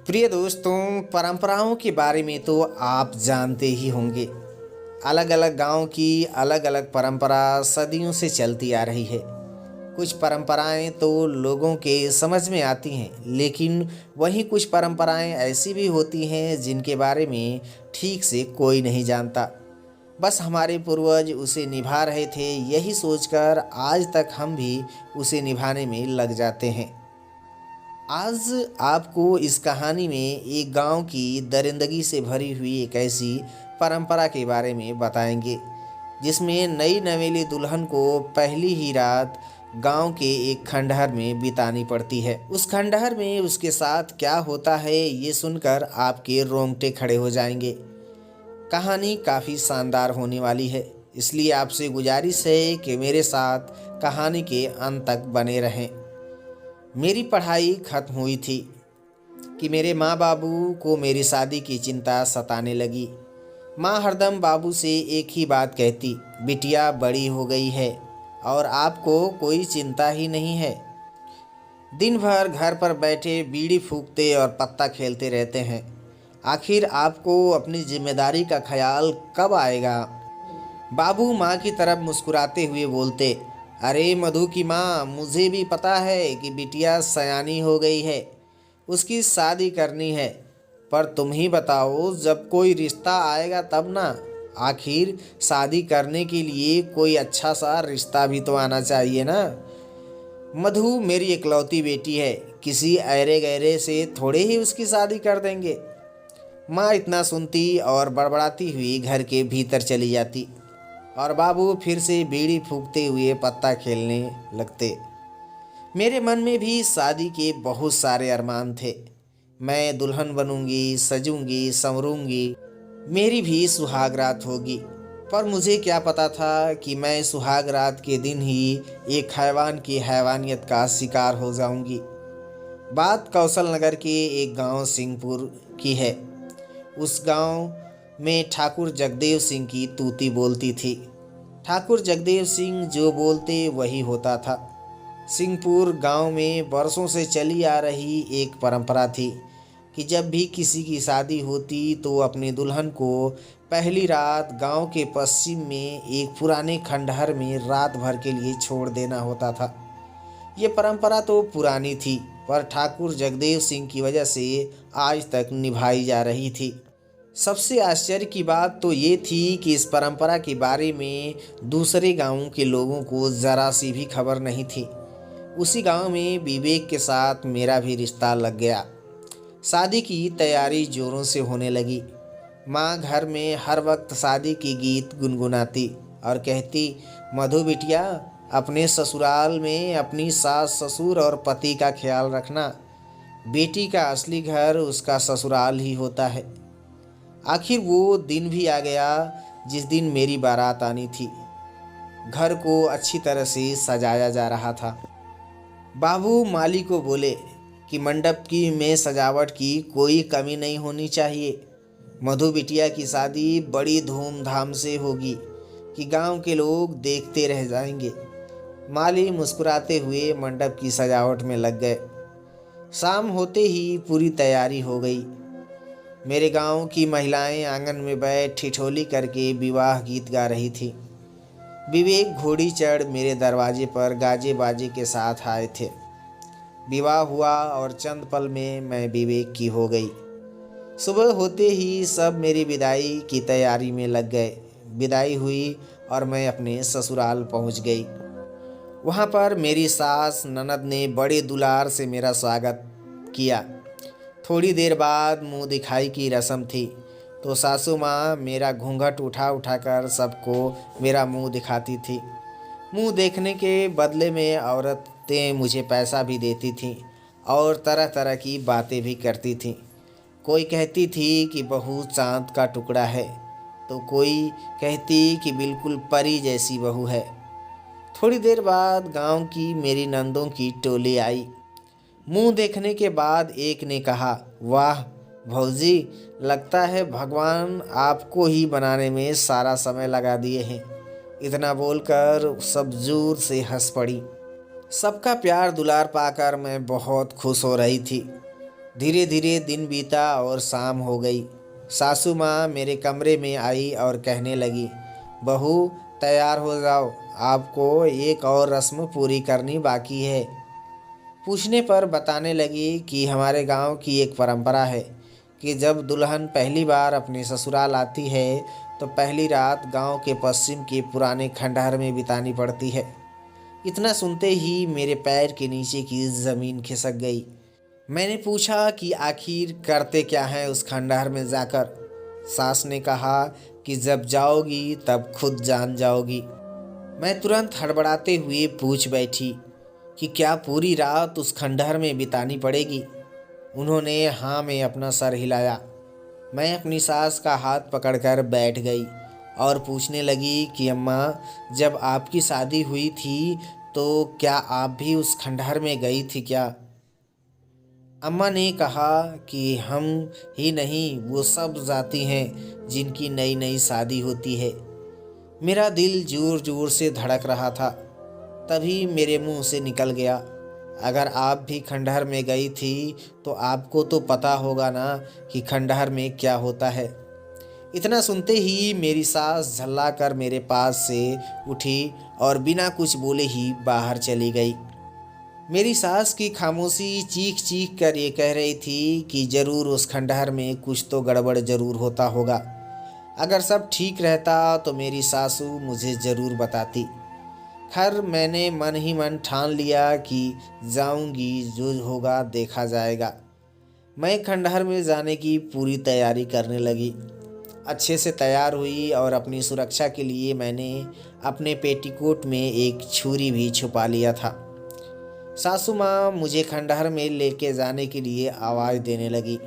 प्रिय दोस्तों, परंपराओं के बारे में तो आप जानते ही होंगे। अलग अलग गांव की अलग अलग परंपरा सदियों से चलती आ रही है। कुछ परंपराएं तो लोगों के समझ में आती हैं, लेकिन वहीं कुछ परंपराएं ऐसी भी होती हैं जिनके बारे में ठीक से कोई नहीं जानता। बस हमारे पूर्वज उसे निभा रहे थे, यही सोचकर आज तक हम भी उसे निभाने में लग जाते हैं। आज आपको इस कहानी में एक गांव की दरिंदगी से भरी हुई एक ऐसी परंपरा के बारे में बताएंगे जिसमें नई नवेली दुल्हन को पहली ही रात गांव के एक खंडहर में बितानी पड़ती है। उस खंडहर में उसके साथ क्या होता है ये सुनकर आपके रोंगटे खड़े हो जाएंगे। कहानी काफ़ी शानदार होने वाली है, इसलिए आपसे गुजारिश है कि मेरे साथ कहानी के अंत तक बने रहें। मेरी पढ़ाई खत्म हुई थी कि मेरे माँ बाबू को मेरी शादी की चिंता सताने लगी। माँ हरदम बाबू से एक ही बात कहती, बिटिया बड़ी हो गई है और आपको कोई चिंता ही नहीं है। दिन भर घर पर बैठे बीड़ी फूकते और पत्ता खेलते रहते हैं। आखिर आपको अपनी जिम्मेदारी का ख्याल कब आएगा? बाबू माँ की तरफ मुस्कुराते हुए बोलते, अरे मधु की माँ, मुझे भी पता है कि बिटिया सयानी हो गई है, उसकी शादी करनी है। पर तुम ही बताओ, जब कोई रिश्ता आएगा तब ना। आखिर शादी करने के लिए कोई अच्छा सा रिश्ता भी तो आना चाहिए ना। मधु मेरी इकलौती बेटी है, किसी ऐरे गहरे से थोड़े ही उसकी शादी कर देंगे। माँ इतना सुनती और बड़बड़ाती हुई घर के भीतर चली जाती और बाबू फिर से बीड़ी फूकते हुए पत्ता खेलने लगते। मेरे मन में भी शादी के बहुत सारे अरमान थे। मैं दुल्हन बनूंगी, सजूंगी, संवरूंगी, मेरी भी सुहाग रात होगी। पर मुझे क्या पता था कि मैं सुहाग रात के दिन ही एक हैवान की हैवानियत का शिकार हो जाऊंगी। बात कौशल नगर के एक गांव सिंहपुर की है। उस गांव में ठाकुर जगदेव सिंह की तूती बोलती थी। ठाकुर जगदेव सिंह जो बोलते वही होता था। सिंहपुर गांव में बरसों से चली आ रही एक परंपरा थी कि जब भी किसी की शादी होती तो अपनी दुल्हन को पहली रात गांव के पश्चिम में एक पुराने खंडहर में रात भर के लिए छोड़ देना होता था। ये परंपरा तो पुरानी थी, पर ठाकुर जगदेव सिंह की वजह से आज तक निभाई जा रही थी। सबसे आश्चर्य की बात तो ये थी कि इस परंपरा के बारे में दूसरे गांवों के लोगों को ज़रा सी भी खबर नहीं थी। उसी गांव में विवेक के साथ मेरा भी रिश्ता लग गया। शादी की तैयारी जोरों से होने लगी। माँ घर में हर वक्त शादी की गीत गुनगुनाती और कहती, मधु बिटिया, अपने ससुराल में अपनी सास ससुर और पति का ख्याल रखना। बेटी का असली घर उसका ससुराल ही होता है। आखिर वो दिन भी आ गया जिस दिन मेरी बारात आनी थी। घर को अच्छी तरह से सजाया जा रहा था। बाबू माली को बोले कि मंडप की में सजावट की कोई कमी नहीं होनी चाहिए। मधु बिटिया की शादी बड़ी धूमधाम से होगी कि गांव के लोग देखते रह जाएंगे। माली मुस्कुराते हुए मंडप की सजावट में लग गए। शाम होते ही पूरी तैयारी हो गई। मेरे गांव की महिलाएं आंगन में बैठ ठिठोली करके विवाह गीत गा रही थी। विवेक घोड़ी चढ़ मेरे दरवाजे पर गाजे बाजे के साथ आए थे। विवाह हुआ और चंद पल में मैं विवेक की हो गई। सुबह होते ही सब मेरी विदाई की तैयारी में लग गए। विदाई हुई और मैं अपने ससुराल पहुंच गई। वहां पर मेरी सास ननद ने बड़े दुलार से मेरा स्वागत किया। थोड़ी देर बाद मुंह दिखाई की रस्म थी, तो सासू माँ मेरा घूंघट उठा उठाकर सबको मेरा मुंह दिखाती थी। मुंह देखने के बदले में औरतें मुझे पैसा भी देती थीं और तरह तरह की बातें भी करती थीं। कोई कहती थी कि बहू चांद का टुकड़ा है, तो कोई कहती कि बिल्कुल परी जैसी बहू है। थोड़ी देर बाद गांव की मेरी नंदों की टोली आई। मुंह देखने के बाद एक ने कहा, वाह भौजी, लगता है भगवान आपको ही बनाने में सारा समय लगा दिए हैं। इतना बोलकर सब जोर से हंस पड़ी। सबका प्यार दुलार पाकर मैं बहुत खुश हो रही थी। धीरे धीरे दिन बीता और शाम हो गई। सासू माँ मेरे कमरे में आई और कहने लगी, बहू तैयार हो जाओ, आपको एक और रस्म पूरी करनी बाकी है। पूछने पर बताने लगी कि हमारे गांव की एक परंपरा है कि जब दुल्हन पहली बार अपने ससुराल आती है तो पहली रात गांव के पश्चिम के पुराने खंडहर में बितानी पड़ती है। इतना सुनते ही मेरे पैर के नीचे की ज़मीन खिसक गई। मैंने पूछा कि आखिर करते क्या है उस खंडहर में जाकर। सास ने कहा कि जब जाओगी तब खुद जान जाओगी। मैं तुरंत हड़बड़ाते हुए पूछ बैठी कि क्या पूरी रात उस खंडहर में बितानी पड़ेगी। उन्होंने हाँ में अपना सर हिलाया। मैं अपनी सास का हाथ पकड़कर बैठ गई और पूछने लगी कि अम्मा, जब आपकी शादी हुई थी तो क्या आप भी उस खंडहर में गई थी क्या? अम्मा ने कहा कि हम ही नहीं, वो सब जाती हैं जिनकी नई नई शादी होती है। मेरा दिल जोर जोर से धड़क रहा था। तभी मेरे मुंह से निकल गया, अगर आप भी खंडहर में गई थी तो आपको तो पता होगा ना कि खंडहर में क्या होता है। इतना सुनते ही मेरी सास झल्ला कर मेरे पास से उठी और बिना कुछ बोले ही बाहर चली गई। मेरी सास की खामोशी चीख चीख कर ये कह रही थी कि ज़रूर उस खंडहर में कुछ तो गड़बड़ ज़रूर होता होगा। अगर सब ठीक रहता तो मेरी सासू मुझे ज़रूर बताती। खैर मैंने मन ही मन ठान लिया कि जाऊंगी, जो होगा देखा जाएगा। मैं खंडहर में जाने की पूरी तैयारी करने लगी। अच्छे से तैयार हुई और अपनी सुरक्षा के लिए मैंने अपने पेटीकोट में एक छुरी भी छुपा लिया था। सासू माँ मुझे खंडहर में लेके जाने के लिए आवाज़ देने लगी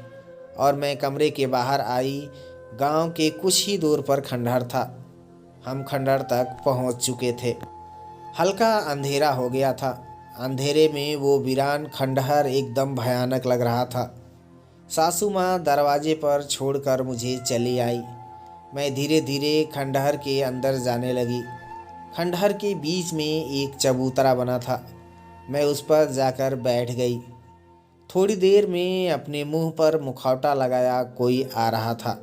और मैं कमरे के बाहर आई। गांव के कुछ ही दूर पर खंडहर था। हम खंडहर तक पहुंच चुके थे। हल्का अंधेरा हो गया था। अंधेरे में वो वीरान खंडहर एकदम भयानक लग रहा था। सासू माँ दरवाजे पर छोड़कर मुझे चली आई। मैं धीरे धीरे खंडहर के अंदर जाने लगी। खंडहर के बीच में एक चबूतरा बना था। मैं उस पर जाकर बैठ गई। थोड़ी देर में अपने मुंह पर मुखौटा लगाया कोई आ रहा था।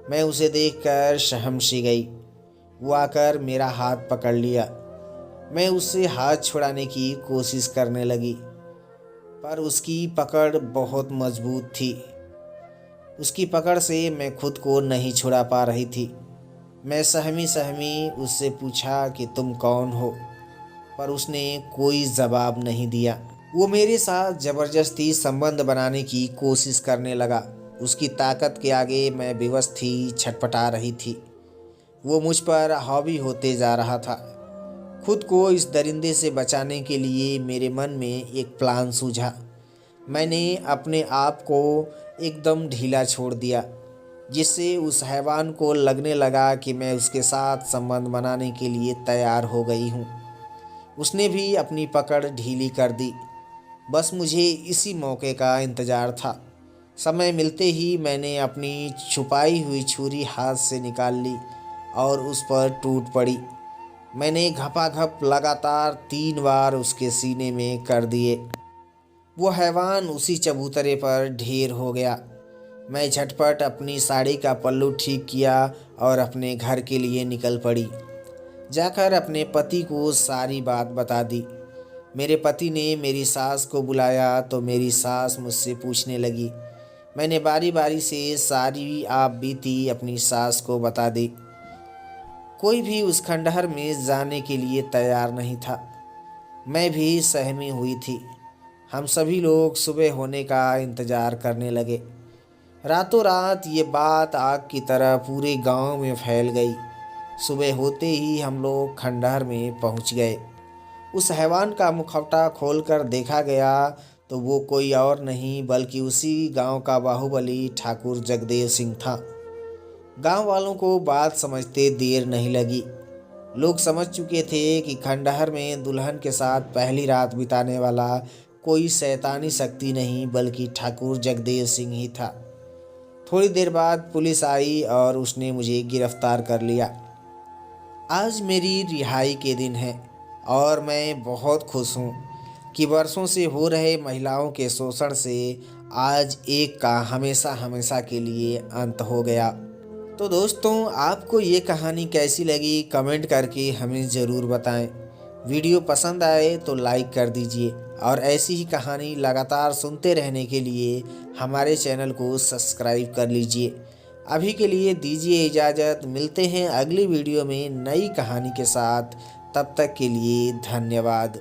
मैं उसे देखकर शर्म सी गई। वो आकर मेरा हाथ पकड़ लिया। मैं उससे हाथ छुड़ाने की कोशिश करने लगी, पर उसकी पकड़ बहुत मजबूत थी। उसकी पकड़ से मैं खुद को नहीं छुड़ा पा रही थी। मैं सहमी सहमी उससे पूछा कि तुम कौन हो, पर उसने कोई जवाब नहीं दिया। वो मेरे साथ ज़बरदस्ती संबंध बनाने की कोशिश करने लगा। उसकी ताकत के आगे मैं विवश थी, छटपटा रही थी। वो मुझ पर हावी होते जा रहा था। खुद को इस दरिंदे से बचाने के लिए मेरे मन में एक प्लान सूझा। मैंने अपने आप को एकदम ढीला छोड़ दिया, जिससे उस हैवान को लगने लगा कि मैं उसके साथ संबंध बनाने के लिए तैयार हो गई हूँ। उसने भी अपनी पकड़ ढीली कर दी। बस मुझे इसी मौके का इंतज़ार था। समय मिलते ही मैंने अपनी छुपाई हुई छुरी हाथ से निकाल ली और उस पर टूट पड़ी। मैंने घपाघप लगातार 3 बार उसके सीने में कर दिए। वो हैवान उसी चबूतरे पर ढेर हो गया। मैं झटपट अपनी साड़ी का पल्लू ठीक किया और अपने घर के लिए निकल पड़ी। जाकर अपने पति को सारी बात बता दी। मेरे पति ने मेरी सास को बुलाया तो मेरी सास मुझसे पूछने लगी। मैंने बारी बारी से सारी आप बीती अपनी सास को बता दी। कोई भी उस खंडहर में जाने के लिए तैयार नहीं था। मैं भी सहमी हुई थी। हम सभी लोग सुबह होने का इंतज़ार करने लगे। रातों रात ये बात आग की तरह पूरे गांव में फैल गई। सुबह होते ही हम लोग खंडहर में पहुंच गए। उस हैवान का मुखौटा खोलकर देखा गया तो वो कोई और नहीं बल्कि उसी गांव का बाहुबली ठाकुर जगदेव सिंह था। गांव वालों को बात समझते देर नहीं लगी। लोग समझ चुके थे कि खंडहर में दुल्हन के साथ पहली रात बिताने वाला कोई शैतानी शक्ति नहीं बल्कि ठाकुर जगदेव सिंह ही था। थोड़ी देर बाद पुलिस आई और उसने मुझे गिरफ्तार कर लिया। आज मेरी रिहाई के दिन है और मैं बहुत खुश हूँ कि वर्षों से हो रहे महिलाओं के शोषण से आज एक का हमेशा हमेशा के लिए अंत हो गया। तो दोस्तों, आपको ये कहानी कैसी लगी कमेंट करके हमें ज़रूर बताएं। वीडियो पसंद आए तो लाइक कर दीजिए और ऐसी ही कहानी लगातार सुनते रहने के लिए हमारे चैनल को सब्सक्राइब कर लीजिए। अभी के लिए दीजिए इजाज़त, मिलते हैं अगली वीडियो में नई कहानी के साथ। तब तक के लिए धन्यवाद।